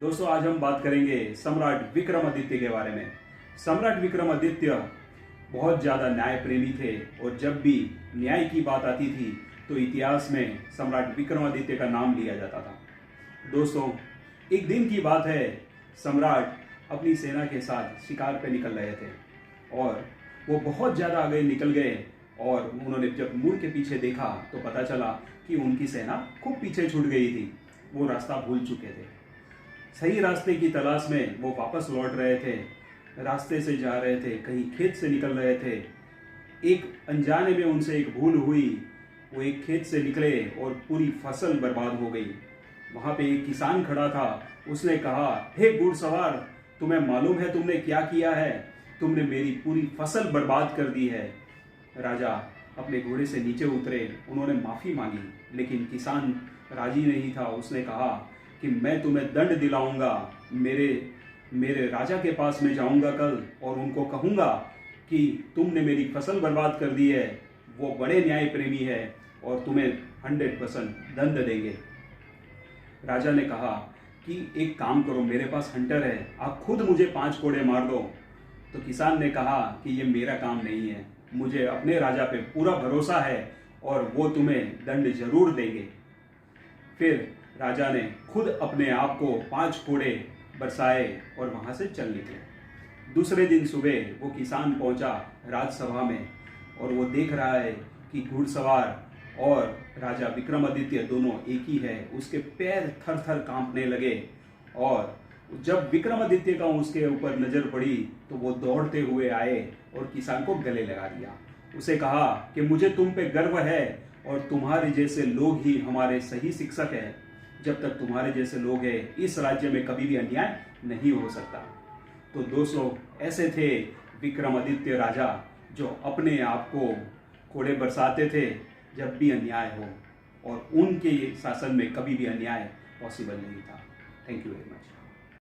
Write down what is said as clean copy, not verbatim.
दोस्तों, आज हम बात करेंगे सम्राट विक्रमादित्य के बारे में। सम्राट विक्रमादित्य बहुत ज़्यादा न्याय प्रेमी थे और जब भी न्याय की बात आती थी तो इतिहास में सम्राट विक्रमादित्य का नाम लिया जाता था। दोस्तों, एक दिन की बात है, सम्राट अपनी सेना के साथ शिकार पे निकल रहे थे और वो बहुत ज़्यादा आगे निकल गए और उन्होंने जब मुड़ के पीछे देखा तो पता चला कि उनकी सेना खूब पीछे छूट गई थी। वो रास्ता भूल चुके थे। सही रास्ते की तलाश में वो वापस लौट रहे थे, रास्ते से जा रहे थे, कहीं खेत से निकल रहे थे। एक अनजाने में उनसे एक भूल हुई, वो एक खेत से निकले और पूरी फसल बर्बाद हो गई। वहाँ पे एक किसान खड़ा था, उसने कहा, हे घुड़सवार, तुम्हें मालूम है तुमने क्या किया है? तुमने मेरी पूरी फसल बर्बाद कर दी है। राजा अपने घोड़े से नीचे उतरे, उन्होंने माफ़ी मांगी, लेकिन किसान राजी नहीं था। उसने कहा कि मैं तुम्हें दंड दिलाऊंगा, मेरे राजा के पास में जाऊंगा कल और उनको कहूंगा कि तुमने मेरी फसल बर्बाद कर दी है। वो बड़े न्याय प्रेमी है और तुम्हें 100% दंड देंगे। राजा ने कहा कि एक काम करो, मेरे पास हंटर है, आप खुद मुझे 5 कोड़े मार दो। तो किसान ने कहा कि ये मेरा काम नहीं है, मुझे अपने राजा पे पूरा भरोसा है और वो तुम्हें दंड जरूर देंगे। फिर राजा ने खुद अपने आप को 5 कोड़े बरसाए और वहां से चल निकले। दूसरे दिन सुबह वो किसान पहुंचा राजसभा में और वो देख रहा है कि घुड़सवार और राजा विक्रमादित्य दोनों एक ही है। उसके पैर थर थर कांपने लगे और जब विक्रमादित्य का उसके ऊपर नजर पड़ी तो वो दौड़ते हुए आए और किसान को गले लगा दिया। उसे कहा कि मुझे तुम पे गर्व है और तुम्हारे जैसे लोग ही हमारे सही शिक्षक हैं। जब तक तुम्हारे जैसे लोग हैं, इस राज्य में कभी भी अन्याय नहीं हो सकता। तो दोस्तों, ऐसे थे विक्रमादित्य राजा जो अपने आप को कोड़े बरसाते थे जब भी अन्याय हो, और उनके शासन में कभी भी अन्याय पॉसिबल नहीं था। Thank you very much.